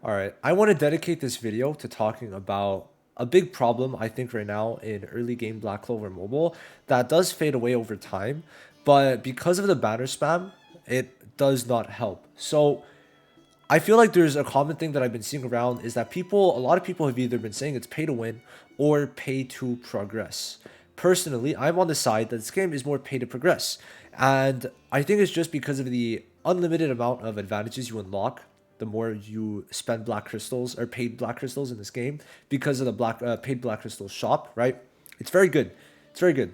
Alright, I want to dedicate this video to talking about a big problem I think right now in early game Black Clover Mobile that does fade away over time, but because of the banner spam, it does not help. So I feel like there's a common thing that I've been seeing around is that a lot of people have either been saying it's pay to win or pay to progress. Personally, I'm on the side that this game is more pay to progress. And I think it's just because of the unlimited amount of advantages you unlock the more you spend black crystals or paid black crystals in this game because of the paid black crystal shop, right? It's very good. It's very good.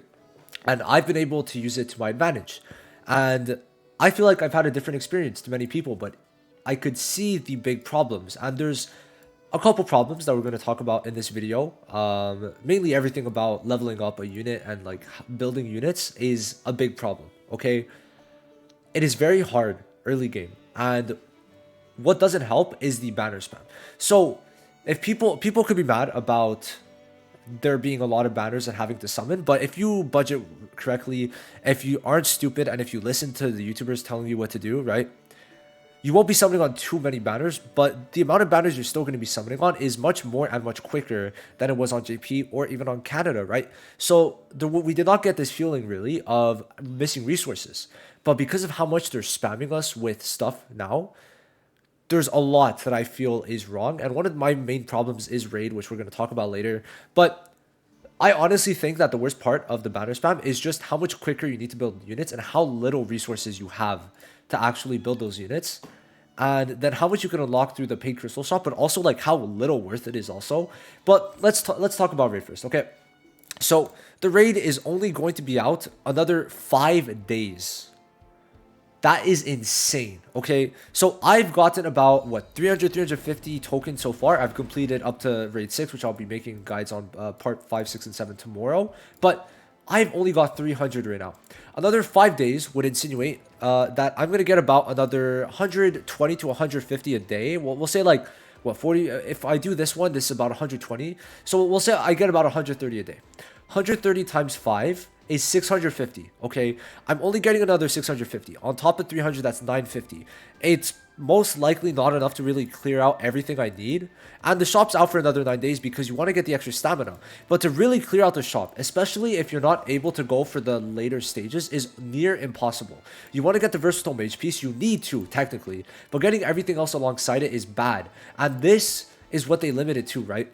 And I've been able to use it to my advantage. And I feel like I've had a different experience to many people, but I could see the big problems. And there's a couple problems that we're going to talk about in this video. Mainly everything about leveling up a unit and like building units is a big problem. Okay, it is very hard early game, and what doesn't help is the banner spam. So if people could be mad about there being a lot of banners and having to summon, but if you budget correctly, if you aren't stupid, and if you listen to the YouTubers telling you what to do, right, you won't be summoning on too many banners, but the amount of banners you're still going to be summoning on is much more and much quicker than it was on JP or even on Canada, right? So we did not get this feeling really of missing resources, but because of how much they're spamming us with stuff now, there's a lot that I feel is wrong. And one of my main problems is raid, which we're going to talk about later. But I honestly think that the worst part of the banner spam is just how much quicker you need to build units and how little resources you have to actually build those units. And then how much you can unlock through the paid crystal shop, but also like how little worth it is also. But let's talk about raid first, okay? So the raid is only going to be out another 5 days. That is insane. Okay, so I've gotten about what 350 tokens so far. I've completed up to raid 6, which I'll be making guides on part 5, 6, and 7 tomorrow, but I've only got 300 right now. Another 5 days would insinuate that I'm gonna get about another 120 to 150 a day. We'll say like what 40. If I do this one, this is about 120, so we'll say I get about 130 a day. 130 times 5 is 650. Okay, I'm only getting another 650 on top of 300. That's 950. It's most likely not enough to really clear out everything I need, and the shop's out for another 9 days because you want to get the extra stamina. But to really clear out the shop, especially if you're not able to go for the later stages, is near impossible. You want to get the versatile mage piece, you need to technically, but getting everything else alongside it is bad, and this is what they limited to, right?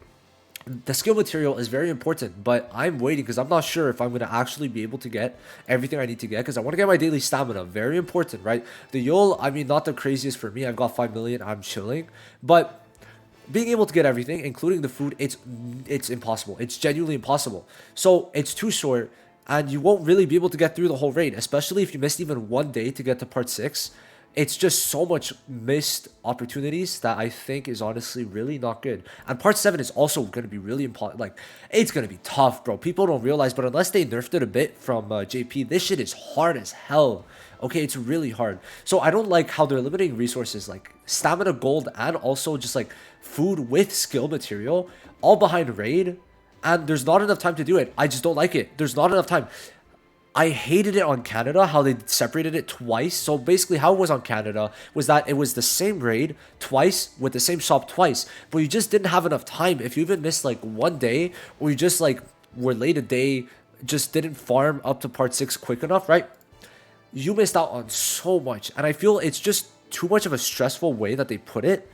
The skill material is very important, but I'm waiting because I'm not sure if I'm going to actually be able to get everything I need to get, because I want to get my daily stamina. Very important, right? The Yule, I mean, not the craziest for me. I've got 5 million. I'm chilling. But being able to get everything, including the food, it's impossible. It's genuinely impossible. So it's too short, and you won't really be able to get through the whole raid, especially if you missed even 1 day to get to part 6. It's just so much missed opportunities that I think is honestly really not good. And part 7 is also going to be really important. Like, it's going to be tough, bro. People don't realize, but unless they nerfed it a bit from JP, this shit is hard as hell. Okay, it's really hard. So I don't like how they're limiting resources like stamina, gold, and also just like food with skill material all behind raid. And there's not enough time to do it. I just don't like it. There's not enough time. I hated it on Canada, how they separated it twice. So basically how it was on Canada was that it was the same raid twice with the same shop twice, but you just didn't have enough time. If you even missed like 1 day, or you just like were late a day, just didn't farm up to part 6 quick enough, right? You missed out on so much. And I feel it's just too much of a stressful way that they put it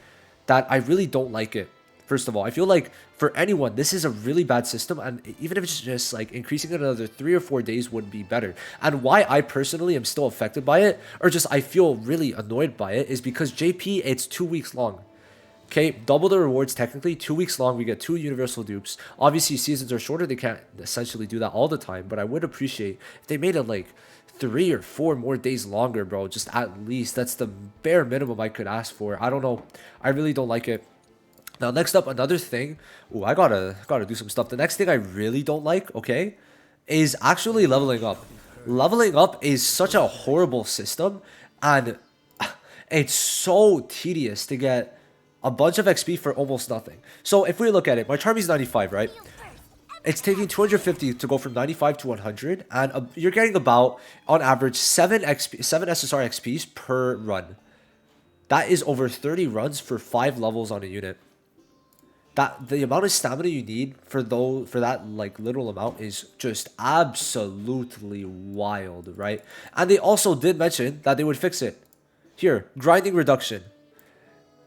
that I really don't like it. First of all, I feel like for anyone, this is a really bad system, and even if it's just like increasing it another 3 or 4 days would be better. And why I personally am still affected by it, or just I feel really annoyed by it, is because JP, it's 2 weeks long. Okay, double the rewards technically, 2 weeks long, we get 2 universal dupes. Obviously, seasons are shorter, they can't essentially do that all the time, but I would appreciate if they made it like 3 or 4 more days longer, bro. Just at least, that's the bare minimum I could ask for. I don't know, I really don't like it. Now, next up, another thing. Oh, I gotta do some stuff. The next thing I really don't like, okay, is actually leveling up. Leveling up is such a horrible system, and it's so tedious to get a bunch of XP for almost nothing. So if we look at it, my charm is 95, right? It's taking 250 to go from 95 to 100, and you're getting about, on average, 7 SSR XPs per run. That is over 30 runs for 5 levels on a unit. That the amount of stamina you need for that like little amount is just absolutely wild, right? And they also did mention that they would fix it. Here, grinding reduction.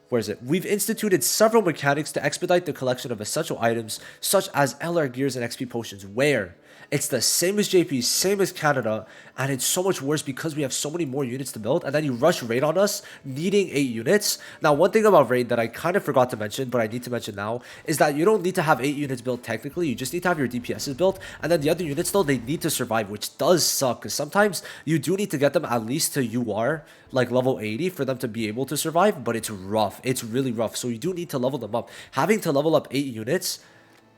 Where is it? We've instituted several mechanics to expedite the collection of essential items such as LR gears and XP potions. Where? It's the same as JP, same as Canada, and it's so much worse because we have so many more units to build, and then you rush raid on us, needing 8 units. Now, one thing about raid that I kind of forgot to mention, but I need to mention now, is that you don't need to have 8 units built technically, you just need to have your DPSs built, and then the other units though, they need to survive, which does suck, because sometimes you do need to get them at least to UR, like level 80, for them to be able to survive, but it's rough, it's really rough, so you do need to level them up. Having to level up 8 units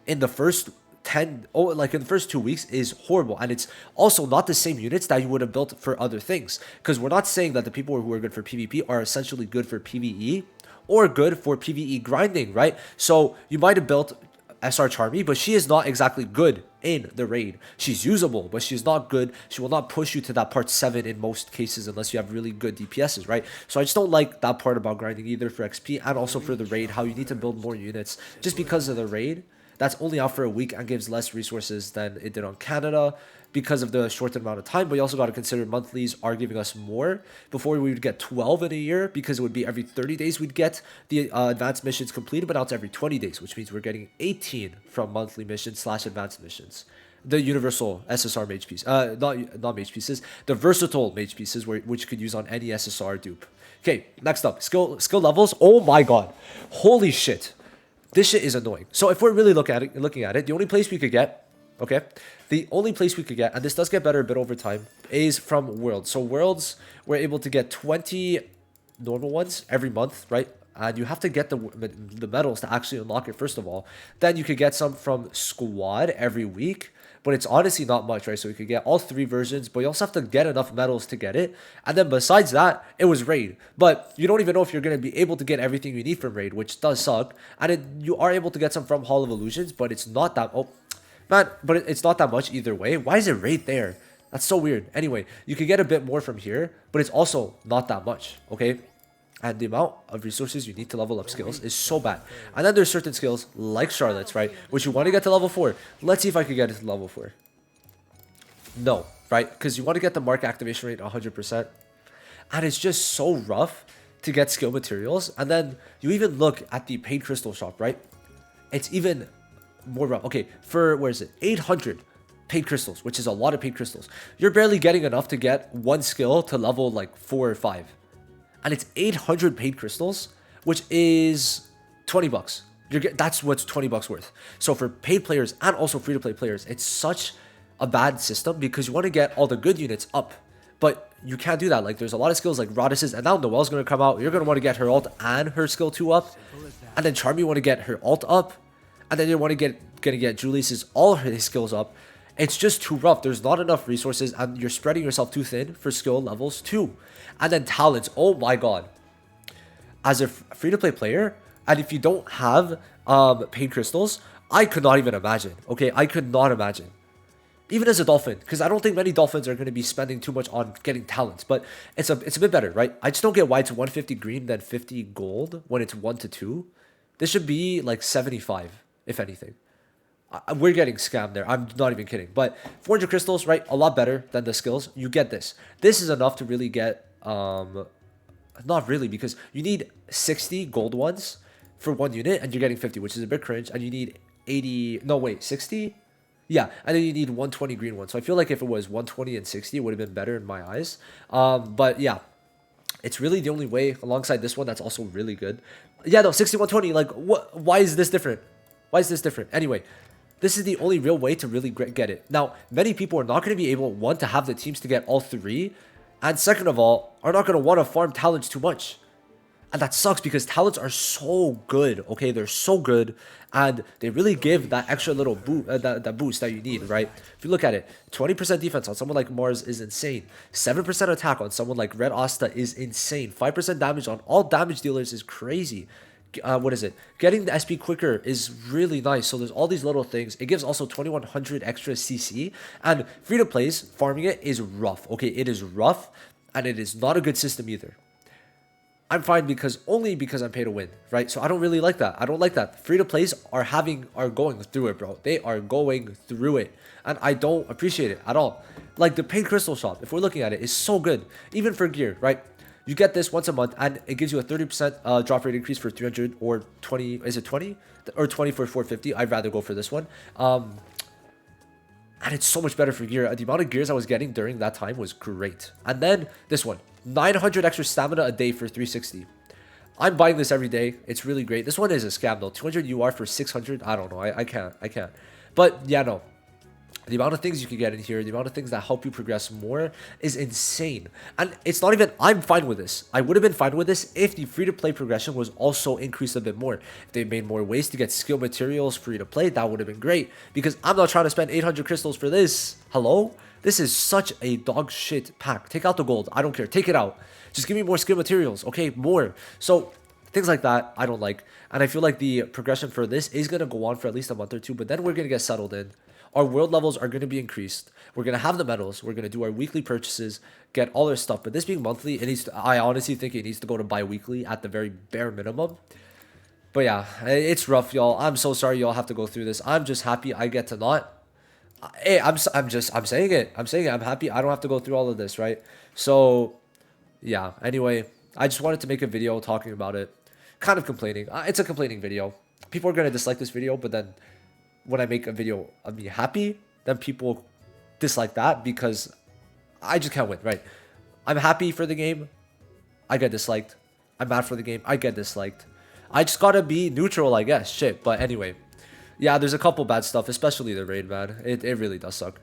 in the first like in the first 2 weeks is horrible, and it's also not the same units that you would have built for other things, because we're not saying that the people who are good for PvP are essentially good for PvE or good for PvE grinding, right? So you might have built SR Charmy, but she is not exactly good in the raid. She's usable, but she's not good. She will not push you to that part 7 in most cases unless you have really good DPSs, right? So I just don't like that part about grinding either for XP and also for the raid, how you need to build more units just because of the raid. That's only out for a week and gives less resources than it did on Canada because of the shortened amount of time. But you also got to consider monthlies are giving us more. Before we would get 12 in a year because it would be every 30 days we'd get the advanced missions completed, but now it's every 20 days, which means we're getting 18 from monthly missions / advanced missions. The universal SSR mage piece, not mage pieces, the versatile mage pieces, which you could use on any SSR dupe. Okay, next up, skill levels. Oh my god, holy shit. This shit is annoying. So if we're really looking at it, the only place we could get, okay, and this does get better a bit over time, is from Worlds. So Worlds, we're able to get 20 normal ones every month, right? And you have to get the medals to actually unlock it first of all. Then you could get some from Squad every week, but it's honestly not much, right? So you could get all 3 versions, but you also have to get enough medals to get it. And then besides that, it was raid. But you don't even know if you're going to be able to get everything you need from raid, which does suck. And you are able to get some from Hall of Illusions, but it's not that... Oh, man, but it's not that much either way. Why is it raid there? That's so weird. Anyway, you could get a bit more from here, but it's also not that much, okay? And the amount of resources you need to level up skills is so bad. And then there's certain skills, like Charlotte's, right? Which you want to get to level 4. Let's see if I can get it to level 4. No, right? Because you want to get the mark activation rate 100%. And it's just so rough to get skill materials. And then you even look at the paid crystal shop, right? It's even more rough. Okay, for, where is it? 800 paid crystals, which is a lot of paid crystals. You're barely getting enough to get one skill to level like 4 or 5. And it's 800 paid crystals, which is 20 bucks. That's what's 20 bucks worth. So for paid players and also free-to-play players, it's such a bad system because you want to get all the good units up, but you can't do that. Like, there's a lot of skills like Rodis's, and now Noelle's going to come out. You're going to want to get her ult and her skill 2 up, and then Charmy want to get her ult up, and then you want to get Julius's all his skills up. It's just too rough. There's not enough resources, and you're spreading yourself too thin for skill levels too. And then talents. Oh my god. As a free-to-play player, and if you don't have paid crystals, I could not even imagine. Okay, I could not imagine. Even as a dolphin, because I don't think many dolphins are going to be spending too much on getting talents, but it's a bit better, right? I just don't get why it's 150 green than 50 gold when it's 1 to 2. This should be like 75, if anything. We're getting scammed there. I'm not even kidding. But 400 crystals, right? A lot better than the skills. You get this. This is enough to really get... not really, because you need 60 gold ones for one unit, and you're getting 50, which is a bit cringe. And you need 80... No, wait, 60? Yeah, and then you need 120 green ones. So I feel like if it was 120 and 60, it would have been better in my eyes. But yeah, it's really the only way alongside this one that's also really good. Yeah, no, 60, 120, like, what? Why is this different? Why is this different? Anyway, this is the only real way to really get it. Now, many people are not going to be able, one, to have the teams to get all 3, and second of all, are not going to want to farm talents too much. And that sucks because talents are so good, okay? They're so good, and they really give that extra little that boost that you need, right? If you look at it, 20% defense on someone like Mars is insane. 7% attack on someone like Red Asta is insane. 5% damage on all damage dealers is crazy. What is it? Getting the SP quicker is really nice. So there's all these little things. It gives also 2100 extra CC, and free-to-plays, farming it is rough, okay? It is rough, and it is not a good system either. I'm fine because only because I'm paid to win, right? So I don't really like that. I don't like that. Free to plays are going through it, bro. They are going through it, and I don't appreciate it at all. Like the paid crystal shop, if we're looking at it, is so good, even for gear, right? You get this once a month, and it gives you a 30% drop rate increase for 300 or 20. Is it 20 or 20 for 450? I'd rather go for this one. And it's so much better for gear. The amount of gears I was getting during that time was great. And then this one, 900 extra stamina a day for 360. I'm buying this every day. It's really great. This one is a scam though. 200 UR for 600. I don't know. I can't. But yeah, no. The amount of things you can get in here, the amount of things that help you progress more is insane. And it's not even, I'm fine with this. I would have been fine with this if the free-to-play progression was also increased a bit more. If they made more ways to get skill materials free-to-play, that would have been great. Because I'm not trying to spend 800 crystals for this. Hello? This is such a dog shit pack. Take out the gold. I don't care. Take it out. Just give me more skill materials. Okay, more. So things like that, I don't like. And I feel like the progression for this is going to go on for at least a month or two. But then we're going to get settled in. Our world levels are going to be increased. We're going to have the medals. We're going to do our weekly purchases, get all our stuff. But this being monthly, it needs to, I honestly think it needs to go to bi-weekly at the very bare minimum. But yeah, it's rough, y'all. I'm so sorry y'all have to go through this. I'm just happy I get to not. Hey, I'm saying it. I'm saying it. I'm happy I don't have to go through all of this, right? So yeah, anyway, I just wanted to make a video talking about it. Kind of complaining. It's a complaining video. People are going to dislike this video, but then when I make a video of me happy, then people dislike that because I just can't win, right? I'm happy for the game, I get disliked. I'm mad for the game, I get disliked. I just gotta be neutral, I guess. Shit, but anyway. Yeah, there's a couple bad stuff, especially the raid, man. It really does suck.